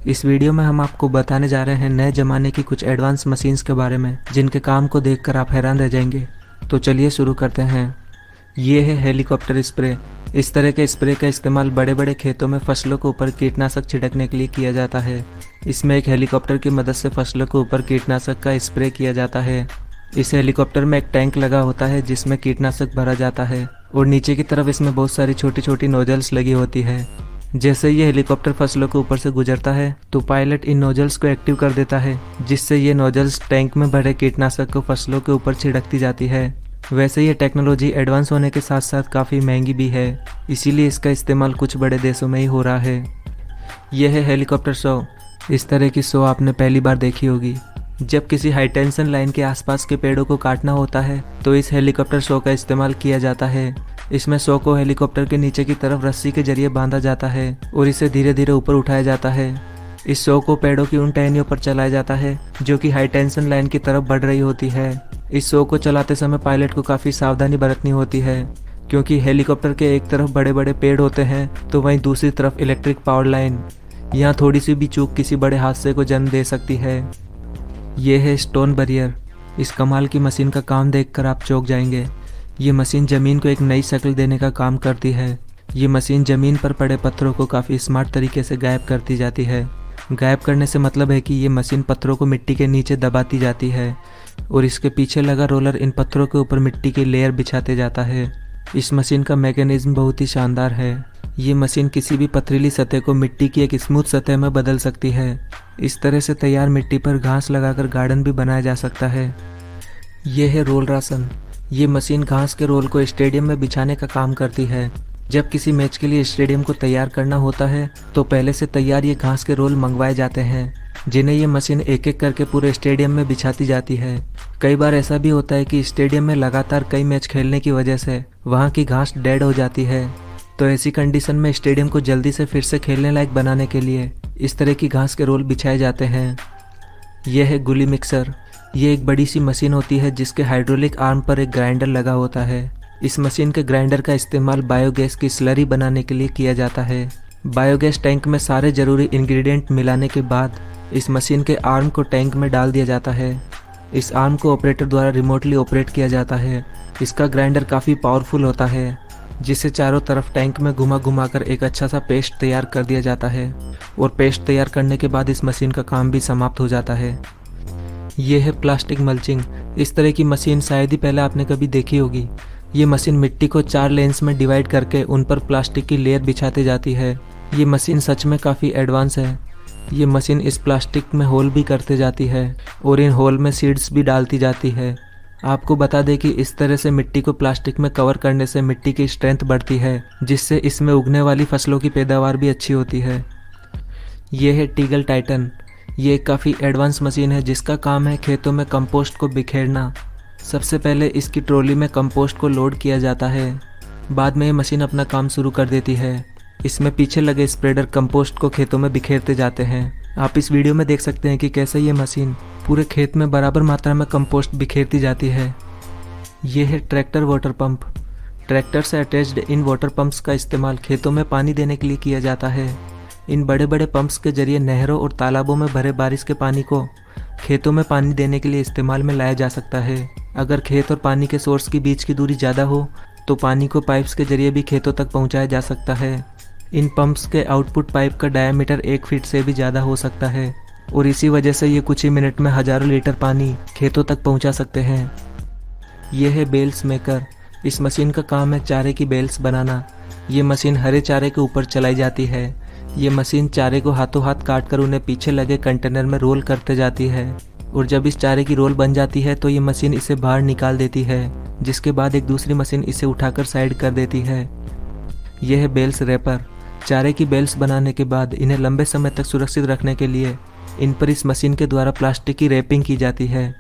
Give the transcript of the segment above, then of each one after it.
इस वीडियो में हम आपको बताने जा रहे हैं नए ज़माने की कुछ एडवांस मशीन्स के बारे में जिनके काम को देखकर आप हैरान रह जाएंगे। तो चलिए शुरू करते हैं। ये है हेलीकॉप्टर स्प्रे। इस तरह के स्प्रे का इस्तेमाल बड़े बड़े खेतों में फसलों के ऊपर कीटनाशक छिड़कने के लिए किया जाता है। इसमें एक हेलीकॉप्टर की मदद से फसलों के ऊपर कीटनाशक का स्प्रे किया जाता है। इस हेलीकॉप्टर में एक टैंक लगा होता है जिसमें कीटनाशक भरा जाता है और नीचे की तरफ इसमें बहुत सारी छोटी छोटी नोजल्स लगी होती है। जैसे ये हेलीकॉप्टर फसलों के ऊपर से गुजरता है तो पायलट इन नोजल्स को एक्टिव कर देता है, जिससे ये नोजल्स टैंक में भरे कीटनाशक को फसलों के ऊपर छिड़कती जाती है। वैसे ये टेक्नोलॉजी एडवांस होने के साथ साथ काफ़ी महंगी भी है, इसीलिए इसका इस्तेमाल कुछ बड़े देशों में ही हो रहा है। यह है हेलीकॉप्टर शो। इस तरह की शो आपने पहली बार देखी होगी। जब किसी हाई टेंशन लाइन के आसपास के पेड़ों को काटना होता है तो इस हेलीकॉप्टर शो का इस्तेमाल किया जाता है। इसमें शो को हेलीकॉप्टर के नीचे की तरफ रस्सी के जरिए बांधा जाता है और इसे धीरे धीरे ऊपर उठाया जाता है। इस शो को पेड़ों की उन टहनियों पर चलाया जाता है जो कि हाई टेंशन लाइन की तरफ बढ़ रही होती है। इस शो को चलाते समय पायलट को काफ़ी सावधानी बरतनी होती है, क्योंकि हेलीकॉप्टर के एक तरफ बड़े बड़े पेड़ होते हैं तो वहीं दूसरी तरफ इलेक्ट्रिक पावर लाइन। यहाँ थोड़ी सी भी चूक किसी बड़े हादसे को जन्म दे सकती है। ये है स्टोन बैरियर। इस कमाल की मशीन का काम देखकर आप चौंक जाएंगे। ये मशीन ज़मीन को एक नई शक्ल देने का काम करती है। ये मशीन ज़मीन पर पड़े पत्थरों को काफ़ी स्मार्ट तरीके से गायब करती जाती है। गायब करने से मतलब है कि ये मशीन पत्थरों को मिट्टी के नीचे दबाती जाती है और इसके पीछे लगा रोलर इन पत्थरों के ऊपर मिट्टी की लेयर बिछाते जाता है। इस मशीन का मैकेनिज्म बहुत ही शानदार है। ये मशीन किसी भी पथरीली सतह को मिट्टी की एक स्मूथ सतह में बदल सकती है। इस तरह से तैयार मिट्टी पर घास लगाकर गार्डन भी बनाया जा सकता है। ये है रोल राशन। ये मशीन घास के रोल को स्टेडियम में बिछाने का काम करती है। जब किसी मैच के लिए स्टेडियम को तैयार करना होता है तो पहले से तैयार ये घास के रोल मंगवाए जाते हैं, जिन्हें ये मशीन एक एक करके पूरे स्टेडियम में बिछाती जाती है। कई बार ऐसा भी होता है कि स्टेडियम में लगातार कई मैच खेलने की वजह से वहाँ की घास डेड हो जाती है, तो ऐसी कंडीशन में स्टेडियम को जल्दी से फिर से खेलने लायक बनाने के लिए इस तरह की घास के रोल बिछाए जाते हैं। यह है गुली मिक्सर। ये एक बड़ी सी मशीन होती है जिसके हाइड्रोलिक आर्म पर एक ग्राइंडर लगा होता है। इस मशीन के ग्राइंडर का इस्तेमाल बायोगैस की स्लरी बनाने के लिए किया जाता है। बायोगैस टैंक में सारे जरूरी इंग्रेडिएंट मिलाने के बाद इस मशीन के आर्म को टैंक में डाल दिया जाता है। इस आर्म को ऑपरेटर द्वारा रिमोटली ऑपरेट किया जाता है। इसका ग्राइंडर काफ़ी पावरफुल होता है, जिसे चारों तरफ टैंक में घुमा घुमा कर एक अच्छा सा पेस्ट तैयार कर दिया जाता है और पेस्ट तैयार करने के बाद इस मशीन का काम भी समाप्त हो जाता है। ये है प्लास्टिक मल्चिंग। इस तरह की मशीन शायद ही पहले आपने कभी देखी होगी। ये मशीन मिट्टी को 4 लेन्स में डिवाइड करके उन पर प्लास्टिक की लेयर बिछाती जाती है। ये मशीन सच में काफ़ी एडवांस है। ये मशीन इस प्लास्टिक में होल भी करते जाती है और इन होल में सीड्स भी डालती जाती है। आपको बता दें कि इस तरह से मिट्टी को प्लास्टिक में कवर करने से मिट्टी की स्ट्रेंथ बढ़ती है, जिससे इसमें उगने वाली फसलों की पैदावार भी अच्छी होती है। ये है टीगल टाइटन। ये एक काफ़ी एडवांस मशीन है जिसका काम है खेतों में कंपोस्ट को बिखेरना। सबसे पहले इसकी ट्रॉली में कंपोस्ट को लोड किया जाता है, बाद में ये मशीन अपना काम शुरू कर देती है। इसमें पीछे लगे स्प्रेडर कंपोस्ट को खेतों में बिखेरते जाते हैं। आप इस वीडियो में देख सकते हैं कि कैसे ये मशीन पूरे खेत में बराबर मात्रा में कंपोस्ट बिखेरती जाती है। ये है ट्रैक्टर वाटर पंप। ट्रैक्टर से अटैच्ड इन वाटर पंप्स का इस्तेमाल खेतों में पानी देने के लिए किया जाता है। इन बड़े बड़े पंप्स के जरिए नहरों और तालाबों में भरे बारिश के पानी को खेतों में पानी देने के लिए इस्तेमाल में लाया जा सकता है। अगर खेत और पानी के सोर्स के बीच की दूरी ज़्यादा हो तो पानी को पाइप्स के जरिए भी खेतों तक पहुंचाया जा सकता है। इन पंप्स के आउटपुट पाइप का डायमीटर 1 फीट से भी ज़्यादा हो सकता है और इसी वजह से ये कुछ ही मिनट में हज़ारों लीटर पानी खेतों तक पहुंचा सकते हैं। ये है बेल्स मेकर। इस मशीन का काम है चारे की बेल्स बनाना। ये मशीन हरे चारे के ऊपर चलाई जाती है। ये मशीन चारे को हाथों हाथ काट कर उन्हें पीछे लगे कंटेनर में रोल करते जाती है और जब इस चारे की रोल बन जाती है तो ये मशीन इसे बाहर निकाल देती है, जिसके बाद एक दूसरी मशीन इसे उठाकर साइड कर देती है। यह है बेल्स रैपर। चारे की बेल्स बनाने के बाद इन्हें लंबे समय तक सुरक्षित रखने के लिए इन पर इस मशीन के द्वारा प्लास्टिक की रैपिंग की जाती है।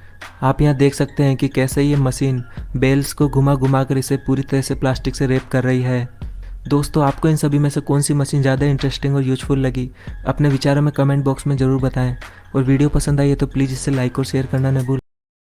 आप यहाँ देख सकते हैं कि कैसे ये मशीन बेल्स को घुमा घुमा कर इसे पूरी तरह से प्लास्टिक से रैप कर रही है। दोस्तों, आपको इन सभी में से कौन सी मशीन ज़्यादा इंटरेस्टिंग और यूजफुल लगी, अपने विचारों में कमेंट बॉक्स में ज़रूर बताएं और वीडियो पसंद आई है तो प्लीज़ इसे लाइक और शेयर करना न भूलें।